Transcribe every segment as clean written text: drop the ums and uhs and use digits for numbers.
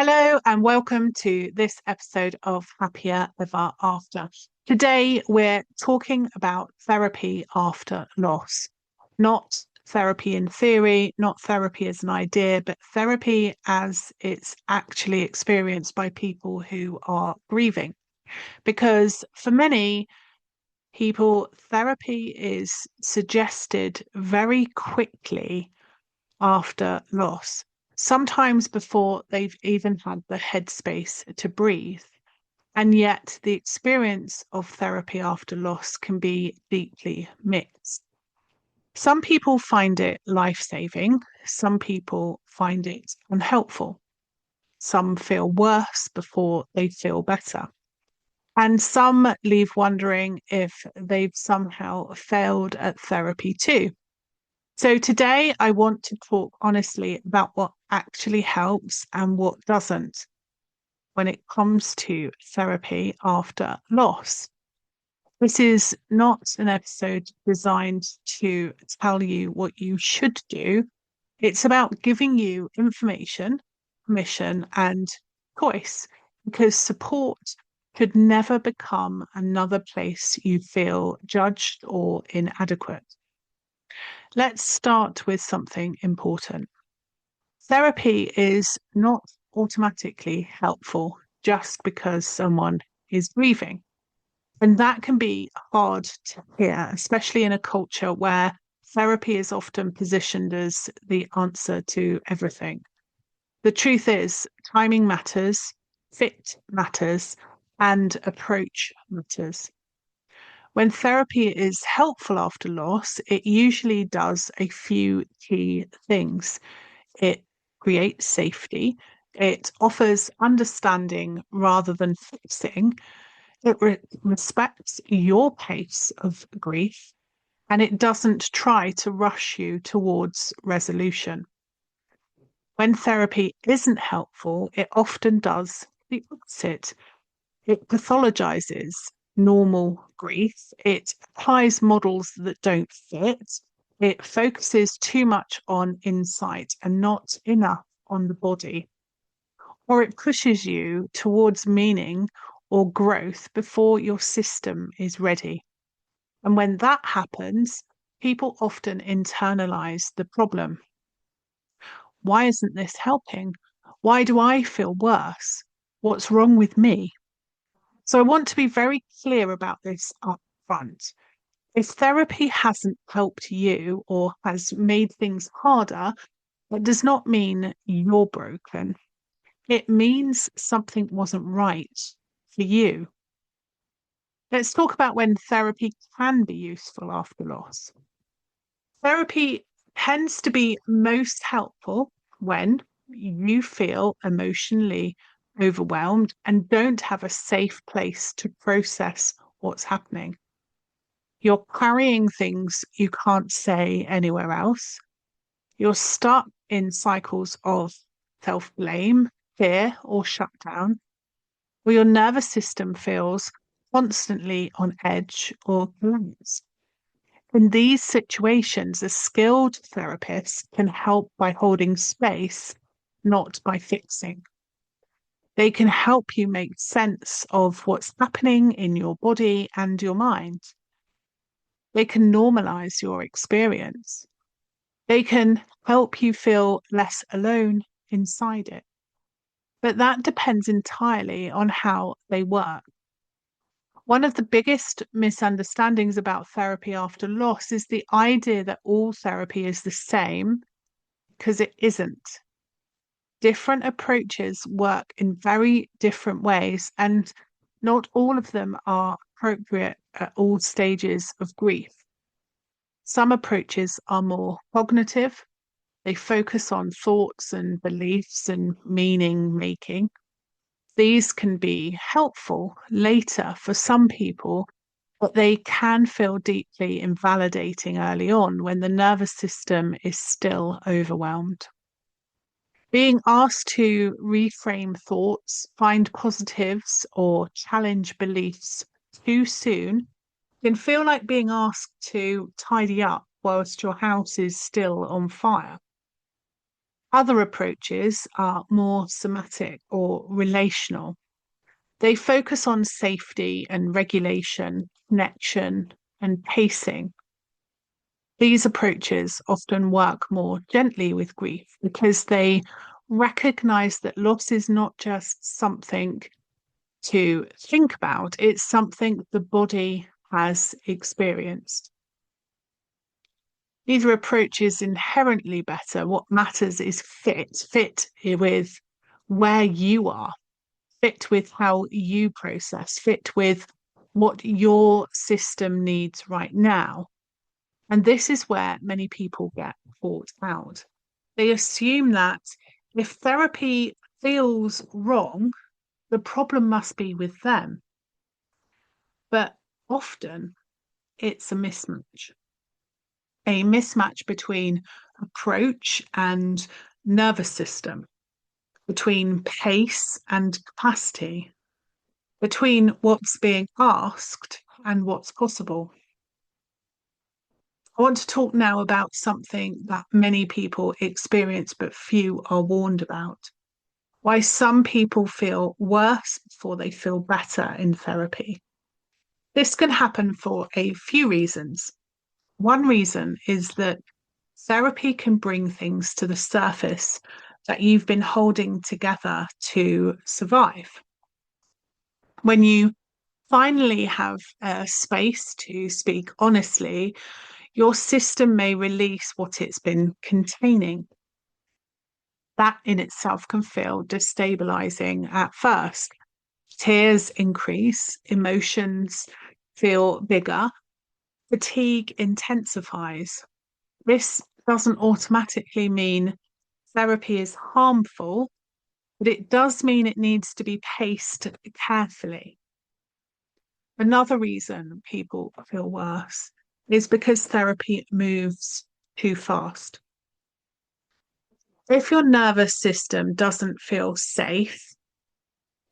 Hello and welcome to this episode of Happier Ever After. Today we're talking about therapy after loss, not therapy in theory, not therapy as an idea, but therapy as it's actually experienced by people who are grieving. Because for many people, therapy is suggested very quickly after loss, sometimes before they've even had the headspace to breathe. And yet, the experience of therapy after loss can be deeply mixed. Some people find it life saving, some people find it unhelpful. Some feel worse before they feel better. And some leave wondering if they've somehow failed at therapy too. So today I want to talk honestly about what actually helps and what doesn't when it comes to therapy after loss. This is not an episode designed to tell you what you should do. It's about giving you information, permission, and choice because support could never become another place you feel judged or inadequate. Let's start with something important. Therapy is not automatically helpful just because someone is grieving. And that can be hard to hear, especially in a culture where therapy is often positioned as the answer to everything. The truth is, timing matters, fit matters, and approach matters. When therapy is helpful after loss, it usually does a few key things. It creates safety, it offers understanding rather than fixing, it respects your pace of grief, and it doesn't try to rush you towards resolution. When therapy isn't helpful, it often does the opposite. It pathologizes normal grief. It applies models that don't fit. It focuses too much on insight and not enough on the body. Or it pushes you towards meaning or growth before your system is ready. And when that happens, people often internalize the problem. Why isn't this helping? Why do I feel worse? What's wrong with me? So I want to be very clear about this up front. If therapy hasn't helped you or has made things harder, it does not mean you're broken. It means something wasn't right for you. Let's talk about when therapy can be useful after loss. Therapy tends to be most helpful when you feel emotionally overwhelmed and don't have a safe place to process what's happening. You're carrying things you can't say anywhere else. You're stuck in cycles of self blame, fear, or shutdown, or your nervous system feels constantly on edge or collapse. In these situations, a skilled therapist can help by holding space, not by fixing. They can help you make sense of what's happening in your body and your mind. They can normalize your experience. They can help you feel less alone inside it. But that depends entirely on how they work. One of the biggest misunderstandings about therapy after loss is the idea that all therapy is the same, because it isn't. Different approaches work in very different ways, and not all of them are appropriate at all stages of grief. Some approaches are more cognitive, they focus on thoughts and beliefs and meaning making. These can be helpful later for some people, but they can feel deeply invalidating early on when the nervous system is still overwhelmed. Being asked to reframe thoughts, find positives, or challenge beliefs too soon can feel like being asked to tidy up whilst your house is still on fire. Other approaches are more somatic or relational. They focus on safety and regulation, connection, and pacing. These approaches often work more gently with grief because they recognize that loss is not just something to think about, it's something the body has experienced. Neither approach is inherently better. What matters is fit with where you are, fit with how you process, fit with what your system needs right now. And this is where many people get caught out. They assume that if therapy feels wrong, the problem must be with them. But often it's a mismatch between approach and nervous system, between pace and capacity, between what's being asked and what's possible. I want to talk now about something that many people experience but few are warned about. Why some people feel worse before they feel better in therapy. This can happen for a few reasons. One reason is that therapy can bring things to the surface that you've been holding together to survive. When you finally have a space to speak honestly, your system may release what it's been containing. That in itself can feel destabilizing at first. Tears increase, emotions feel bigger, fatigue intensifies. This doesn't automatically mean therapy is harmful, but it does mean it needs to be paced carefully. Another reason people feel worse is because therapy moves too fast. If your nervous system doesn't feel safe,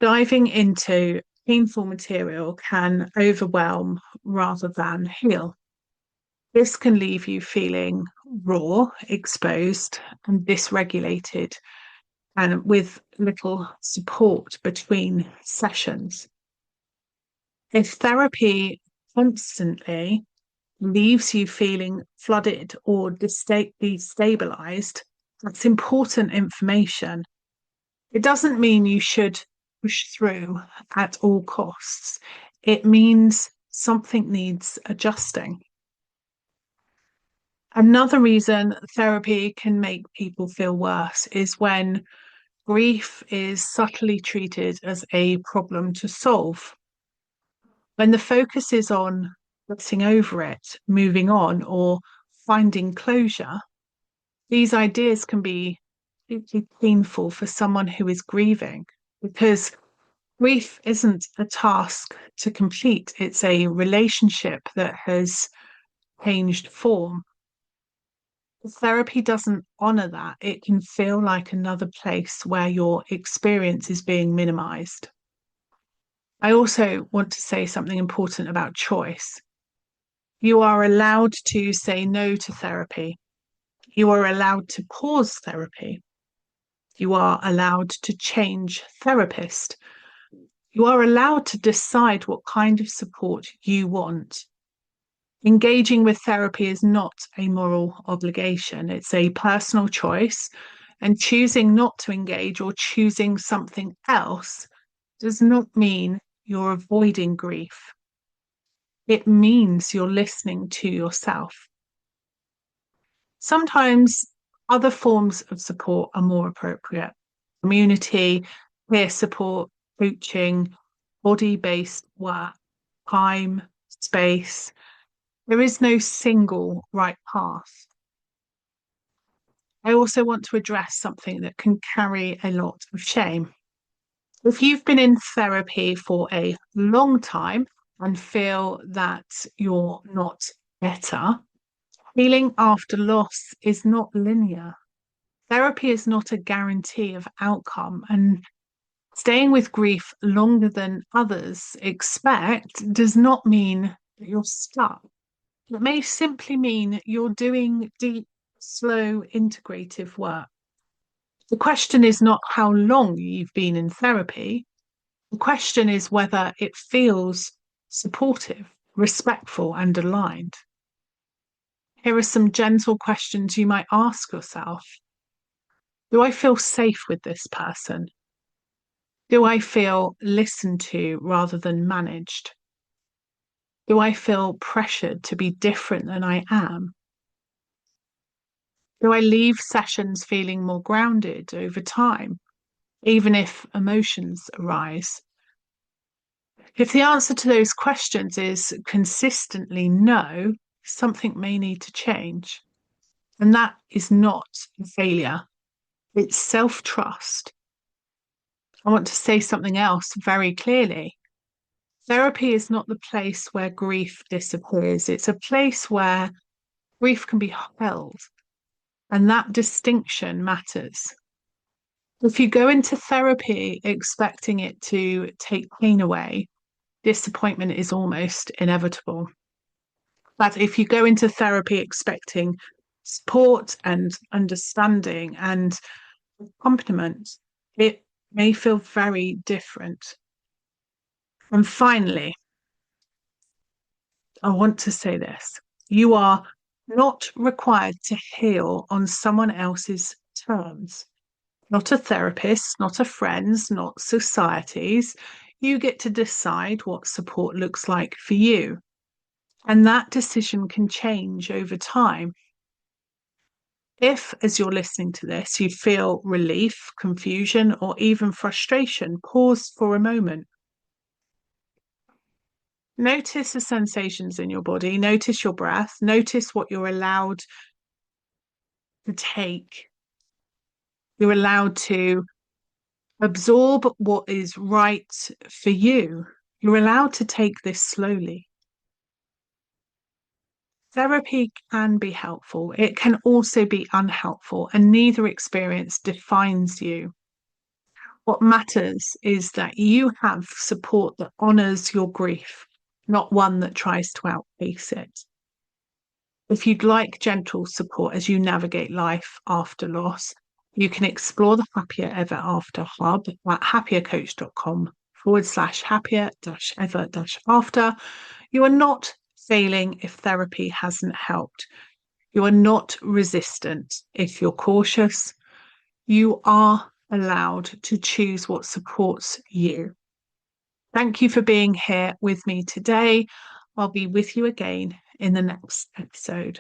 diving into painful material can overwhelm rather than heal. This can leave you feeling raw, exposed, and dysregulated, and with little support between sessions. If therapy constantly leaves you feeling flooded or destabilized, that's important information. It doesn't mean you should push through at all costs. It means something needs adjusting. Another reason therapy can make people feel worse is when grief is subtly treated as a problem to solve. When the focus is on getting over it, moving on, or finding closure, these ideas can be deeply painful for someone who is grieving because grief isn't a task to complete, it's a relationship that has changed form. If therapy doesn't honor that, it can feel like another place where your experience is being minimized. I also want to say something important about choice. You are allowed to say no to therapy. You are allowed to pause therapy. You are allowed to change therapist. You are allowed to decide what kind of support you want. Engaging with therapy is not a moral obligation, it's a personal choice. And choosing not to engage or choosing something else does not mean you're avoiding grief. It means you're listening to yourself. Sometimes other forms of support are more appropriate. Community, peer support, coaching, body-based work, time, space. There is no single right path. I also want to address something that can carry a lot of shame. If you've been in therapy for a long time and feel that you're not better, healing after loss is not linear. Therapy is not a guarantee of outcome, and staying with grief longer than others expect does not mean that you're stuck. It may simply mean you're doing deep, slow, integrative work. The question is not how long you've been in therapy. The question is whether it feels supportive, respectful, and aligned. Here are some gentle questions you might ask yourself. Do I feel safe with this person? Do I feel listened to rather than managed? Do I feel pressured to be different than I am? Do I leave sessions feeling more grounded over time, even if emotions arise? If the answer to those questions is consistently no, something may need to change. And that is not a failure, it's self trust. I want to say something else very clearly. Therapy is not the place where grief disappears, it's a place where grief can be held. And that distinction matters. If you go into therapy expecting it to take pain away, disappointment is almost inevitable. But if you go into therapy expecting support and understanding and accompaniment, it may feel very different. And finally, I want to say this. You are not required to heal on someone else's terms. Not a therapist, not a friend's, not society's. You get to decide what support looks like for you. And that decision can change over time. If, as you're listening to this, you feel relief, confusion, or even frustration, pause for a moment. Notice the sensations in your body, notice your breath, notice what you're allowed to take. You're allowed to absorb what is right for you. You're allowed to take this slowly. Therapy can be helpful. It can also be unhelpful, and neither experience defines you. What matters is that you have support that honors your grief, not one that tries to outpace it. If you'd like gentle support as you navigate life after loss, you can explore the Happier Ever After Hub at happiercoach.com/happier-ever-after. You are not failing if therapy hasn't helped. You are not resistant if you're cautious. You are allowed to choose what supports you. Thank you for being here with me today. I'll be with you again in the next episode.